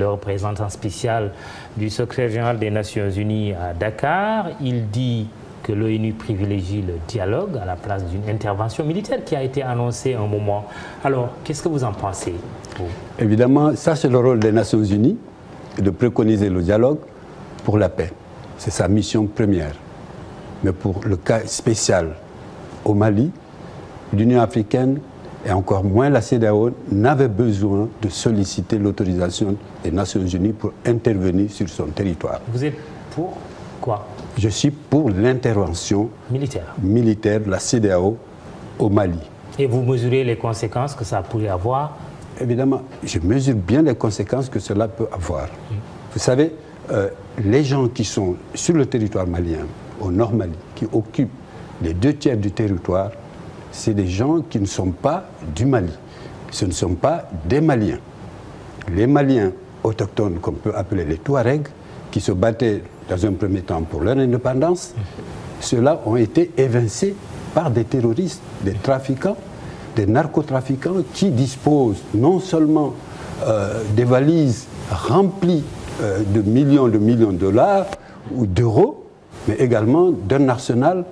le représentant spécial du secrétaire général des Nations Unies à Dakar. Il dit que l'ONU privilégie le dialogue à la place d'une intervention militaire qui a été annoncée à un moment. Alors, qu'est-ce que vous en pensez, vous? Évidemment, ça c'est le rôle des Nations Unies, de préconiser le dialogue pour la paix. C'est sa mission première. Mais pour le cas spécial au Mali, l'Union africaine et encore moins la CEDEAO n'avaient besoin de solliciter l'autorisation des Nations Unies pour intervenir sur son territoire. Vous êtes pour quoi? Je suis pour l'intervention militaire de la CEDEAO au Mali. Et vous mesurez les conséquences que ça pourrait avoir? Évidemment, je mesure bien les conséquences que cela peut avoir. Vous savez, les gens qui sont sur le territoire malien, au nord Mali, qui occupent les 2/3 du territoire, c'est des gens qui ne sont pas du Mali. Ce ne sont pas des Maliens. Les Maliens autochtones, qu'on peut appeler les Touaregs, qui se battaient dans un premier temps pour leur indépendance, ceux-là ont été évincés par des terroristes, des trafiquants, des narcotrafiquants qui disposent non seulement des valises remplies de millions de dollars ou d'euros, mais également d'un arsenal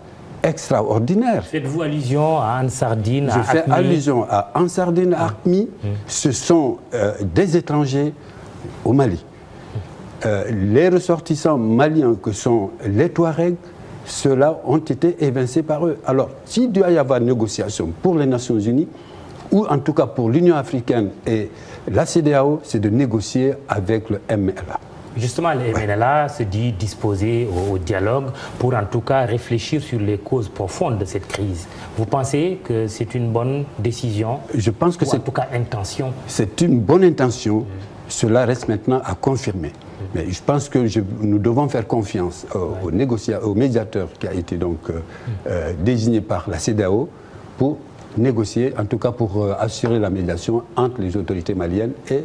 extraordinaire. Faites-vous allusion à Ansardine, à Je fais allusion à Ansardine, à Acmi. Ce sont des étrangers au Mali. Les ressortissants maliens que sont les Touaregs, ceux-là ont été évincés par eux. Alors, s'il doit y avoir négociation pour les Nations Unies, ou en tout cas pour l'Union africaine et la CEDEAO, c'est de négocier avec le MLA. Justement, le MLA se dit disposé au dialogue pour en tout cas réfléchir sur les causes profondes de cette crise. Vous pensez que c'est une bonne décision? Je pense que c'est en tout cas intention. C'est une bonne intention. Cela reste maintenant à confirmer. Mais je pense que nous devons faire confiance au médiateur qui a été donc désigné par la CEDEAO pour négocier, en tout cas pour assurer la médiation entre les autorités maliennes et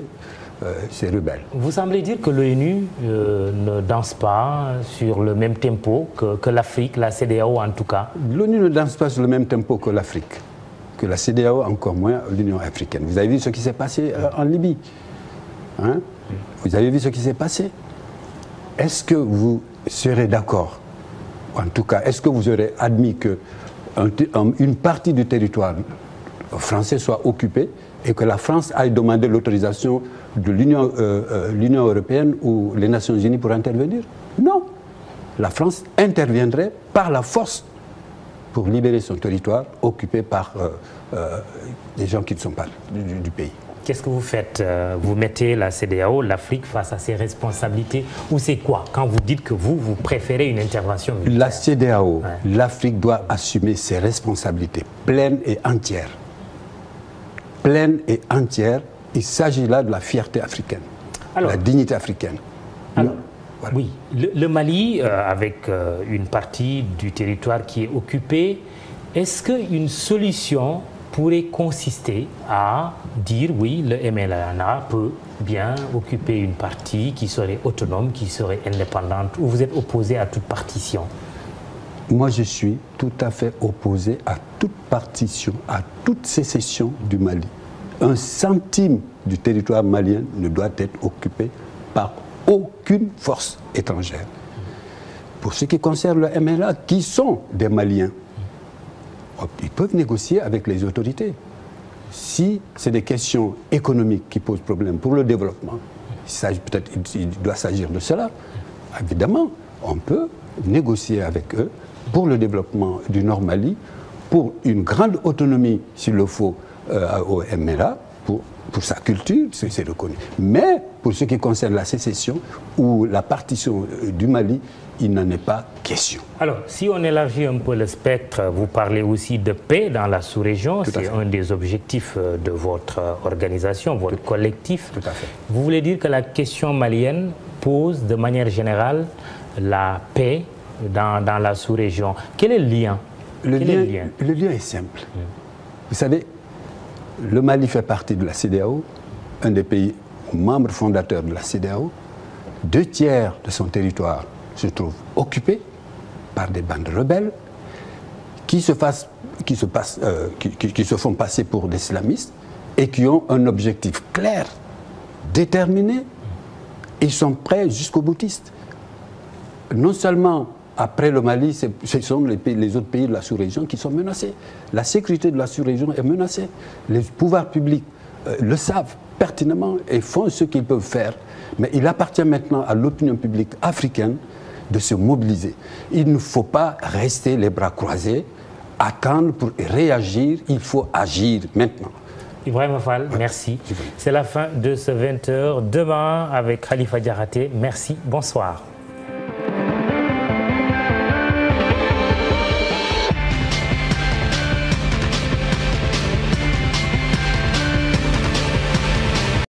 ces rebelles. Vous semblez dire que l'ONU ne danse pas sur le même tempo que l'Afrique, la CEDEAO en tout cas? L'ONU ne danse pas sur le même tempo que l'Afrique, que la CEDEAO, encore moins l'Union africaine. Vous avez vu ce qui s'est passé en Libye, hein? Vous avez vu ce qui s'est passé? Est-ce que vous serez d'accord, en tout cas, est-ce que vous aurez admis qu'une partie du territoire français soit occupée et que la France aille demander l'autorisation de l'Union européenne ou les Nations Unies pour intervenir? Non. La France interviendrait par la force pour libérer son territoire occupé par des gens qui ne sont pas du pays. Qu'est-ce que vous faites? Vous mettez la CEDEAO, l'Afrique face à ses responsabilités? Ou c'est quoi quand vous dites que vous préférez une intervention militaire? La CEDEAO, l'Afrique doit assumer ses responsabilités pleines et entières. Pleines et entières. Il s'agit là de la fierté africaine, de la dignité africaine. Alors, voilà. Oui, le Mali, avec une partie du territoire qui est occupée, est-ce qu'une solution pourrait consister à dire oui, le MLA peut bien occuper une partie qui serait autonome, qui serait indépendante, ou vous êtes opposé à toute partition? Moi, je suis tout à fait opposé à toute partition, à toute sécession du Mali. Un centime du territoire malien ne doit être occupé par aucune force étrangère. Pour ce qui concerne le MLA, qui sont des Maliens, ils peuvent négocier avec les autorités. Si c'est des questions économiques qui posent problème pour le développement, peut-être il doit s'agir de cela, évidemment, on peut négocier avec eux pour le développement du Nord Mali, pour une grande autonomie, s'il le faut, au MLA, pour sa culture, c'est reconnu. Mais pour ce qui concerne la sécession ou la partition du Mali, il n'en est pas question. Alors, si on élargit un peu le spectre, vous parlez aussi de paix dans la sous-région. C'est un des objectifs de votre organisation, votre collectif. Tout à fait. Vous voulez dire que la question malienne pose de manière générale la paix dans la sous-région. Quel est le lien? Le lien est simple. Vous savez, le Mali fait partie de la CEDEAO, un des pays membres fondateurs de la CEDEAO. 2/3 de son territoire se trouve occupé par des bandes rebelles qui se font passer pour des islamistes et qui ont un objectif clair, déterminé, Ils sont prêts jusqu'au boutiste. Non seulement après le Mali, ce sont les autres pays de la sous-région qui sont menacés. La sécurité de la sous-région est menacée. Les pouvoirs publics le savent pertinemment et font ce qu'ils peuvent faire. Mais il appartient maintenant à l'opinion publique africaine de se mobiliser. Il ne faut pas rester les bras croisés, attendre pour réagir. Il faut agir maintenant. Ibrahima Fall, merci. C'est la fin de ce 20h. Demain, avec Khalifa Diarraté. Merci, bonsoir.